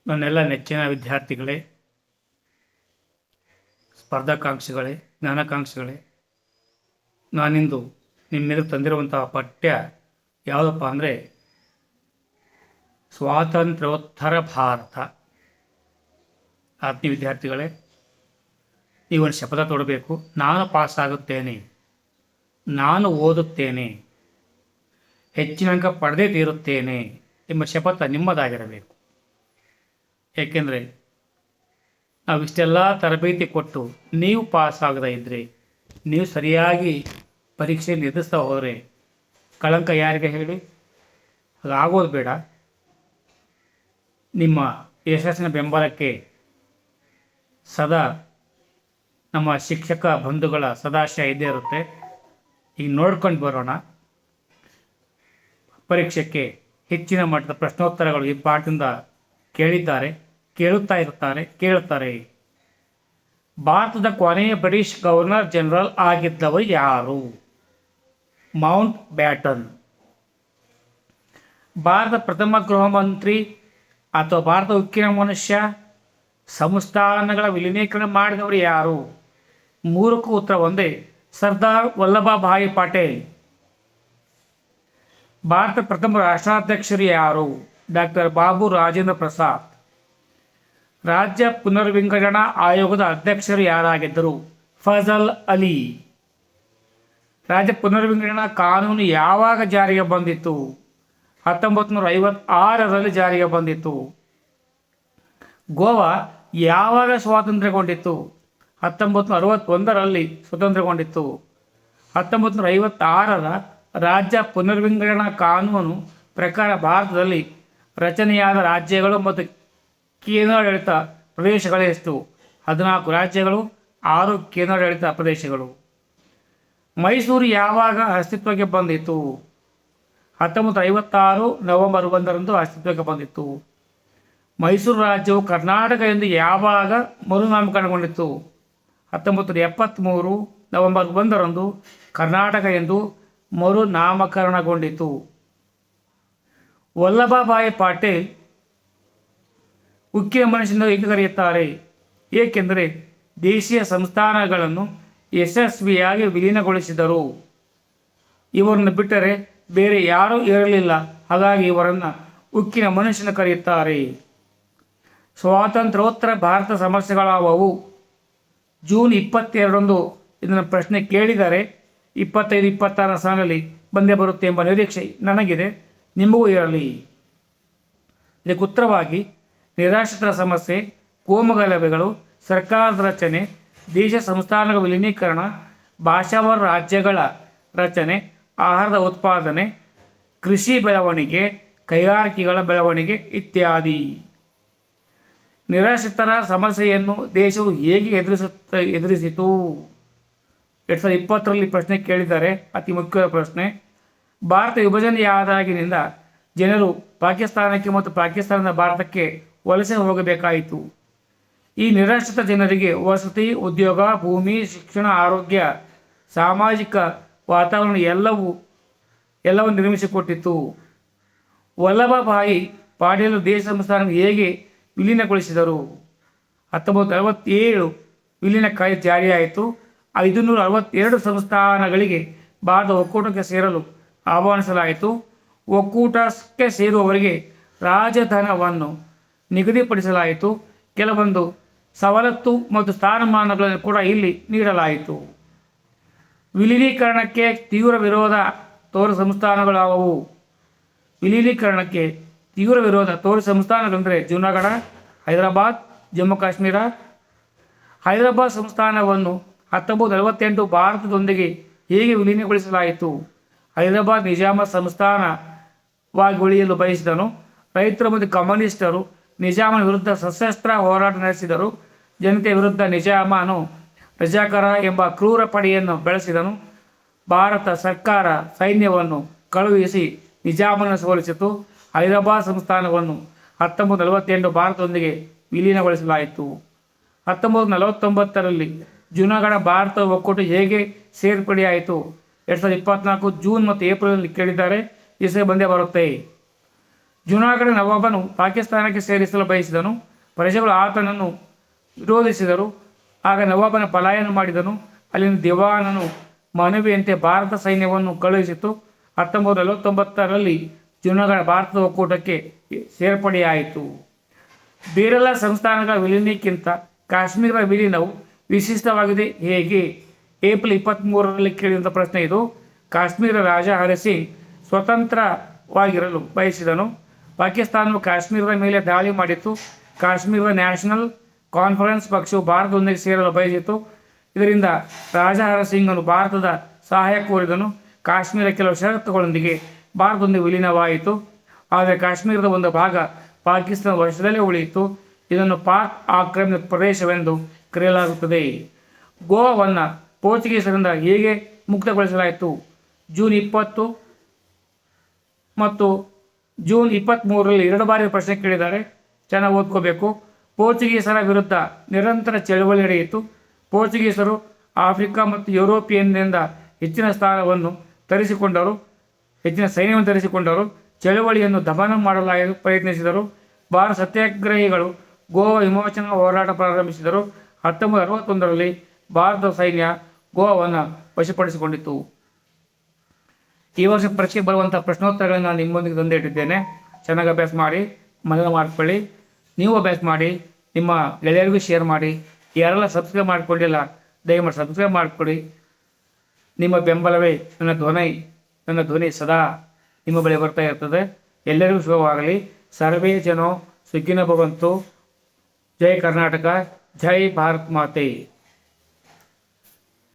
ನನ್ನೆಲ್ಲ ನೆಚ್ಚಿನ ವಿದ್ಯಾರ್ಥಿಗಳೇ, ಸ್ಪರ್ಧಾಕಾಂಕ್ಷಿಗಳೇ, ಜ್ಞಾನಾಕಾಂಕ್ಷಿಗಳೇ, ನಾನಿಂದು ನಿಮ್ಮೆದುರು ತಂದಿರುವಂತಹ ಪಠ್ಯ ಯಾವುದಪ್ಪ ಅಂದರೆ ಸ್ವಾತಂತ್ರ್ಯೋತ್ತರ ಭಾರತ. ಆತ್ಮೀಯ ವಿದ್ಯಾರ್ಥಿಗಳೇ, ನೀವೊಂದು ಶಪಥ ತೊಡಬೇಕು. ನಾನು ಪಾಸಾಗುತ್ತೇನೆ, ನಾನು ಓದುತ್ತೇನೆ, ಹೆಚ್ಚಿನ ಅಂಕ ಪಡೆದೇ ತೀರುತ್ತೇನೆ ಎಂಬ ಶಪಥ ನಿಮ್ಮದಾಗಿರಬೇಕು. ಏಕೆಂದರೆ ನಾವು ಇಷ್ಟೆಲ್ಲ ತರಬೇತಿ ಕೊಟ್ಟು ನೀವು ಪಾಸಾಗದೇ ಇದ್ದರೆ, ನೀವು ಸರಿಯಾಗಿ ಪರೀಕ್ಷೆಯಲ್ಲಿ ಎದುರಿಸ್ತಾ ಹೋದರೆ ಕಳಂಕ ಯಾರಿಗೆ ಹೇಳಿ? ಹಾಗಾಗೋದು ಬೇಡ. ನಿಮ್ಮ ಯಶಸ್ಸಿನ ಬೆಂಬಲಕ್ಕೆ ಸದಾ ನಮ್ಮ ಶಿಕ್ಷಕ ಬಂಧುಗಳ ಸದಾಶಯ ಇದ್ದೇ ಇರುತ್ತೆ. ಈಗ ನೋಡ್ಕೊಂಡು ಬರೋಣ. ಪರೀಕ್ಷೆಗೆ ಹೆಚ್ಚಿನ ಮಟ್ಟದ ಪ್ರಶ್ನೋತ್ತರಗಳು ಈ ಪಾಠದಿಂದ ಕೇಳಿದ್ದಾರೆ, ಕೇಳುತ್ತಾರೆ. ಭಾರತದ ಕೊನೆಯ ಬ್ರಿಟಿಷ್ ಗವರ್ನರ್ ಜನರಲ್ ಆಗಿದ್ದವರು ಯಾರು? Mount baton. ಭಾರತ ಪ್ರಥಮ ಗೃಹ ಮಂತ್ರಿ ಅಥವಾ ಭಾರತ ಉಕ್ಕಿನ ಮನುಷ್ಯ, ಸಂಸ್ಥಾನಗಳ ವಿಲೀನೀಕರಣ ಮಾಡಿದವರು ಯಾರು? ಮೂರಕ್ಕೂ ಉತ್ತರ ಒಂದೇ, ಸರ್ದಾರ್ ವಲ್ಲಭಭಾಯಿ ಪಟೇಲ್. ಭಾರತ ಪ್ರಥಮ ರಾಷ್ಟ್ರಾಧ್ಯಕ್ಷರು ಯಾರು? ಡಾಕ್ಟರ್ ಬಾಬು ರಾಜೇಂದ್ರ ಪ್ರಸಾದ್. ರಾಜ್ಯ ಪುನರ್ವಿಂಗಡಣಾ ಆಯೋಗದ ಅಧ್ಯಕ್ಷರು ಯಾರಾಗಿದ್ದರು? ಫಜಲ್ ಅಲಿ. ರಾಜ್ಯ ಪುನರ್ವಿಂಗಡಣಾ ಕಾನೂನು ಯಾವಾಗ ಜಾರಿಗೆ ಬಂದಿತ್ತು? 1956ರಲ್ಲಿ ಜಾರಿಗೆ ಬಂದಿತ್ತು. ಗೋವಾ ಯಾವಾಗ ಸ್ವಾತಂತ್ರ್ಯಗೊಂಡಿತ್ತು? 1961ರಲ್ಲಿ ಸ್ವತಂತ್ರಗೊಂಡಿತ್ತು. 1956ರ ರಾಜ್ಯ ಪುನರ್ವಿಂಗಡಣಾ ಕಾನೂನು ಪ್ರಕಾರ ಭಾರತದಲ್ಲಿ ರಚನೆಯಾದ ರಾಜ್ಯಗಳು ಮತ್ತು ಕೇಂದ್ರಾಡಳಿತ ಪ್ರದೇಶಗಳೆಷ್ಟು? 14 ರಾಜ್ಯಗಳು, 6 ಕೇಂದ್ರಾಡಳಿತ ಪ್ರದೇಶಗಳು. ಮೈಸೂರು ಯಾವಾಗ ಅಸ್ತಿತ್ವಕ್ಕೆ ಬಂದಿತ್ತು? 1956 ನವೆಂಬರ್ 1ರಂದು ಅಸ್ತಿತ್ವಕ್ಕೆ ಬಂದಿತ್ತು. ಮೈಸೂರು ರಾಜ್ಯವು ಕರ್ನಾಟಕ ಎಂದು ಯಾವಾಗ ಮರುನಾಮಕರಣಗೊಂಡಿತ್ತು? 1973 ನವೆಂಬರ್ 1ರಂದು ಕರ್ನಾಟಕ ಎಂದು ಮರುನಾಮಕರಣಗೊಂಡಿತು. ವಲ್ಲಭಭಾಯಿ ಪಟೇಲ್ ಉಕ್ಕಿನ ಮನುಷ್ಯನ ಏಕೆ ಕರೆಯುತ್ತಾರೆ? ಏಕೆಂದರೆ ದೇಶೀಯ ಸಂಸ್ಥಾನಗಳನ್ನು ಯಶಸ್ವಿಯಾಗಿ ವಿಲೀನಗೊಳಿಸಿದರು. ಇವರನ್ನು ಬಿಟ್ಟರೆ ಬೇರೆ ಯಾರೂ ಇರಲಿಲ್ಲ. ಹಾಗಾಗಿ ಇವರನ್ನು ಉಕ್ಕಿನ ಮನುಷ್ಯನ ಕರೆಯುತ್ತಾರೆ. ಸ್ವಾತಂತ್ರ್ಯೋತ್ತರ ಭಾರತ ಸಮಸ್ಯೆಗಳಾವವು? ಜೂನ್ 22ರಂದು ಇದನ್ನು ಪ್ರಶ್ನೆ ಕೇಳಿದರೆ 25, 26 ಸಾಲಿನಲ್ಲಿ ಬಂದೇ ಬರುತ್ತೆ ಎಂಬ ನಿರೀಕ್ಷೆ ನನಗಿದೆ, ನಿಮಗೂ ಇರಲಿ. ಇದಕ್ಕೆ ಉತ್ತರವಾಗಿ ನಿರಾಶ್ರಿತರ ಸಮಸ್ಯೆ, ಕೋಮುಗಲಭೆಗಳು, ಸರ್ಕಾರದ ರಚನೆ, ದೇಶ ಸಂಸ್ಥಾನಗಳ ವಿಲೀನೀಕರಣ, ಭಾಷಾವಾರು ರಾಜ್ಯಗಳ ರಚನೆ, ಆಹಾರದ ಉತ್ಪಾದನೆ, ಕೃಷಿ ಬೆಳವಣಿಗೆ, ಕೈಗಾರಿಕೆಗಳ ಬೆಳವಣಿಗೆ ಇತ್ಯಾದಿ. ನಿರಾಶ್ರಿತರ ಸಮಸ್ಯೆಯನ್ನು ದೇಶವು ಹೇಗೆ ಎದುರಿಸಿತು? 2020ರಲ್ಲಿ ಪ್ರಶ್ನೆ ಕೇಳಿದ್ದಾರೆ, ಅತಿ ಮುಖ್ಯವಾದ ಪ್ರಶ್ನೆ. ಭಾರತ ವಿಭಜನೆಯಾದಾಗಿನಿಂದ ಜನರು ಪಾಕಿಸ್ತಾನಕ್ಕೆ ಮತ್ತು ಪಾಕಿಸ್ತಾನದ ಭಾರತಕ್ಕೆ ವಲಸೆ ಹೋಗಬೇಕಾಯಿತು. ಈ ನಿರಾಶ್ರಿತ ಜನರಿಗೆ ವಸತಿ, ಉದ್ಯೋಗ, ಭೂಮಿ, ಶಿಕ್ಷಣ, ಆರೋಗ್ಯ, ಸಾಮಾಜಿಕ ವಾತಾವರಣ ಎಲ್ಲವನ್ನು ನಿರ್ಮಿಸಿಕೊಟ್ಟಿತು. ವಲ್ಲಭಭಾಯಿ ಪಟೇಲ್ ದೇಶ ಸಂಸ್ಥಾನ ಹೇಗೆ ವಿಲೀನಗೊಳಿಸಿದರು? 1947 ವಿಲೀನ ಕಾಯ್ದೆ ಜಾರಿಯಾಯಿತು. 562 ಸಂಸ್ಥಾನಗಳಿಗೆ ಭಾರತ ಒಕ್ಕೂಟಕ್ಕೆ ಸೇರಲು ಆಹ್ವಾನಿಸಲಾಯಿತು. ಒಕ್ಕೂಟಕ್ಕೆ ಸೇರುವವರಿಗೆ ರಾಜಧನವನ್ನು ನಿಗದಿಪಡಿಸಲಾಯಿತು. ಕೆಲವೊಂದು ಸವಲತ್ತು ಮತ್ತು ಸ್ಥಾನಮಾನಗಳನ್ನು ಕೂಡ ಇಲ್ಲಿ ನೀಡಲಾಯಿತು. ವಿಲೀನೀಕರಣಕ್ಕೆ ತೀವ್ರ ವಿರೋಧ ತೋರಿದ ಸಂಸ್ಥಾನಗಳಾವವು? ವಿಲೀನೀಕರಣಕ್ಕೆ ತೀವ್ರ ವಿರೋಧ ತೋರಿದ ಸಂಸ್ಥಾನಗಳೆಂದರೆ ಜೂನಾಗಢ, ಹೈದರಾಬಾದ್, ಜಮ್ಮು ಕಾಶ್ಮೀರ. ಹೈದರಾಬಾದ್ ಸಂಸ್ಥಾನವನ್ನು 1948 ಭಾರತದೊಂದಿಗೆ ಹೇಗೆ ವಿಲೀನಗೊಳಿಸಲಾಯಿತು? ಹೈದರಾಬಾದ್ ನಿಜಾಮ ಸಂಸ್ಥಾನವಾಗಿ ಉಳಿಯಲು ಬಯಸಿದನು. ರೈತರು ಮತ್ತು ಕಮ್ಯುನಿಸ್ಟರು ನಿಜಾಮನ ವಿರುದ್ಧ ಸಶಸ್ತ್ರ ಹೋರಾಟ ನಡೆಸಿದರು. ಜನತೆಯ ವಿರುದ್ಧ ನಿಜಾಮನು ರಜಾಕರ ಎಂಬ ಕ್ರೂರ ಪಡೆಯನ್ನು ಬೆಳೆಸಿದನು. ಭಾರತ ಸರ್ಕಾರ ಸೈನ್ಯವನ್ನು ಕಳುಹಿಸಿ ನಿಜಾಮನನ್ನು ಸೋಲಿಸಿತು. ಹೈದರಾಬಾದ್ ಸಂಸ್ಥಾನವನ್ನು 1948 ಭಾರತದೊಂದಿಗೆ ವಿಲೀನಗೊಳಿಸಲಾಯಿತು. 1949ರಲ್ಲಿ ಜೂನಾಗಢ ಭಾರತ ಒಕ್ಕೂಟ ಹೇಗೆ ಸೇರ್ಪಡೆಯಾಯಿತು? 2024 ಜೂನ್ ಮತ್ತು ಏಪ್ರಿಲಲ್ಲಿ ಕೇಳಿದ್ದಾರೆ, ಈ ಬಂದೇ ಬರುತ್ತೆ. ಜುನಾಗಢ ನವಾಬನು ಪಾಕಿಸ್ತಾನಕ್ಕೆ ಸೇರಿಸಲು ಬಯಸಿದನು. ಪ್ರಜೆಗಳು ಆತನನ್ನು ವಿರೋಧಿಸಿದರು. ಆಗ ನವಾಬನ ಪಲಾಯನ ಮಾಡಿದನು. ಅಲ್ಲಿನ ದಿವಾನನು ಮನವಿಯಂತೆ ಭಾರತ ಸೈನ್ಯವನ್ನು ಕಳುಹಿಸಿತು. 1949ರಲ್ಲಿ ಜುನಾಗಢ ಭಾರತದ ಒಕ್ಕೂಟಕ್ಕೆ ಸೇರ್ಪಡೆಯಾಯಿತು. ಬೇರೆಲ್ಲ ಸಂಸ್ಥಾನಗಳ ವಿಲೀನಕ್ಕಿಂತ ಕಾಶ್ಮೀರದ ವಿಲೀನವು ವಿಶಿಷ್ಟವಾಗಿದೆ ಹೇಗೆ? ಏಪ್ರಿಲ್ 23ರಲ್ಲಿ ಕೇಳಿದಂಥ ಪ್ರಶ್ನೆ ಇದು. ಕಾಶ್ಮೀರ ರಾಜ ಹರಿಸಿಂಗ್ ಸ್ವತಂತ್ರವಾಗಿರಲು ಬಯಸಿದನು. ಪಾಕಿಸ್ತಾನವು ಕಾಶ್ಮೀರದ ಮೇಲೆ ದಾಳಿ ಮಾಡಿತ್ತು. ಕಾಶ್ಮೀರದ ನ್ಯಾಷನಲ್ ಕಾನ್ಫರೆನ್ಸ್ ಪಕ್ಷವು ಭಾರತದೊಂದಿಗೆ ಸೇರಲು ಬಯಸಿತು. ಇದರಿಂದ ರಾಜ ಹರಿಸಿಂಗನು ಭಾರತದ ಸಹಾಯ ಕೋರಿದನು. ಕಾಶ್ಮೀರ ಕೆಲವು ಷರತ್ತುಗಳೊಂದಿಗೆ ಭಾರತದೊಂದಿಗೆ ವಿಲೀನವಾಯಿತು. ಆದರೆ ಕಾಶ್ಮೀರದ ಒಂದು ಭಾಗ ಪಾಕಿಸ್ತಾನದ ವಶದಲ್ಲೇ ಉಳಿಯಿತು. ಇದನ್ನು ಪಾಕ್ ಆಕ್ರಮಿತ ಪ್ರದೇಶವೆಂದು ಕರೆಯಲಾಗುತ್ತದೆ. ಗೋವಾವನ್ನು ಪೋರ್ಚುಗೀಸರಿಂದ ಹೇಗೆ ಮುಕ್ತಗೊಳಿಸಲಾಯಿತು? ಜೂನ್ 20 ಮತ್ತು ಜೂನ್ 23ರಲ್ಲಿ 2 ಬಾರಿ ಪ್ರಶ್ನೆ ಕೇಳಿದ್ದಾರೆ. ಚೆನ್ನಾಗಿ ಓದ್ಕೋಬೇಕು. ಪೋರ್ಚುಗೀಸರ ವಿರುದ್ಧ ನಿರಂತರ ಚಳವಳಿ ನಡೆಯಿತು. ಪೋರ್ಚುಗೀಸರು ಆಫ್ರಿಕಾ ಮತ್ತು ಯುರೋಪಿಯನ್ನಿಂದ ಹೆಚ್ಚಿನ ಸ್ಥಾನವನ್ನು ತರಿಸಿಕೊಂಡರು, ಹೆಚ್ಚಿನ ಸೈನ್ಯವನ್ನು ತರಿಸಿಕೊಂಡರು. ಚಳವಳಿಯನ್ನು ದಮನ ಮಾಡಲು ಪ್ರಯತ್ನಿಸಿದರು. ಭಾರತ ಸತ್ಯಾಗ್ರಹಿಗಳು ಗೋವಾ ವಿಮೋಚನಾ ಹೋರಾಟ ಪ್ರಾರಂಭಿಸಿದರು. 1961ರಲ್ಲಿ ಭಾರತದ ಸೈನ್ಯ ಗೋವಾವನ್ನು ವಶಪಡಿಸಿಕೊಂಡಿತು. ಈ ವರ್ಷ ಪರೀಕ್ಷೆಗೆ ಬರುವಂಥ ಪ್ರಶ್ನೋತ್ತರಗಳನ್ನು ನಾನು ನಿಮ್ಮೊಂದಿಗೆ ತಂದಿಟ್ಟಿದ್ದೇನೆ. ಚೆನ್ನಾಗಿ ಅಭ್ಯಾಸ ಮಾಡಿ, ಮನನ ಮಾಡ್ಕೊಳ್ಳಿ. ನೀವು ಅಭ್ಯಾಸ ಮಾಡಿ, ನಿಮ್ಮ ಗೆಳೆಯರಿಗೂ ಶೇರ್ ಮಾಡಿ. ಯಾರೆಲ್ಲ ಸಬ್ಸ್ಕ್ರೈಬ್ ಮಾಡ್ಕೊಂಡಿಲ್ಲ ದಯಮಾಡಿ ಸಬ್ಸ್ಕ್ರೈಬ್ ಮಾಡಿಕೊಡಿ. ನಿಮ್ಮ ಬೆಂಬಲವೇ ನನ್ನ ಧ್ವನಿ ಸದಾ ನಿಮ್ಮ ಬಳಿ ಬರ್ತಾ ಇರ್ತದೆ. ಎಲ್ಲರಿಗೂ ಶುಭವಾಗಲಿ. ಸರ್ವೇ ಜನೋ ಸುಖಿನೋ ಭವಂತು. ಜೈ ಕರ್ನಾಟಕ, ಜೈ ಭಾರತ್ ಮಾತೆ.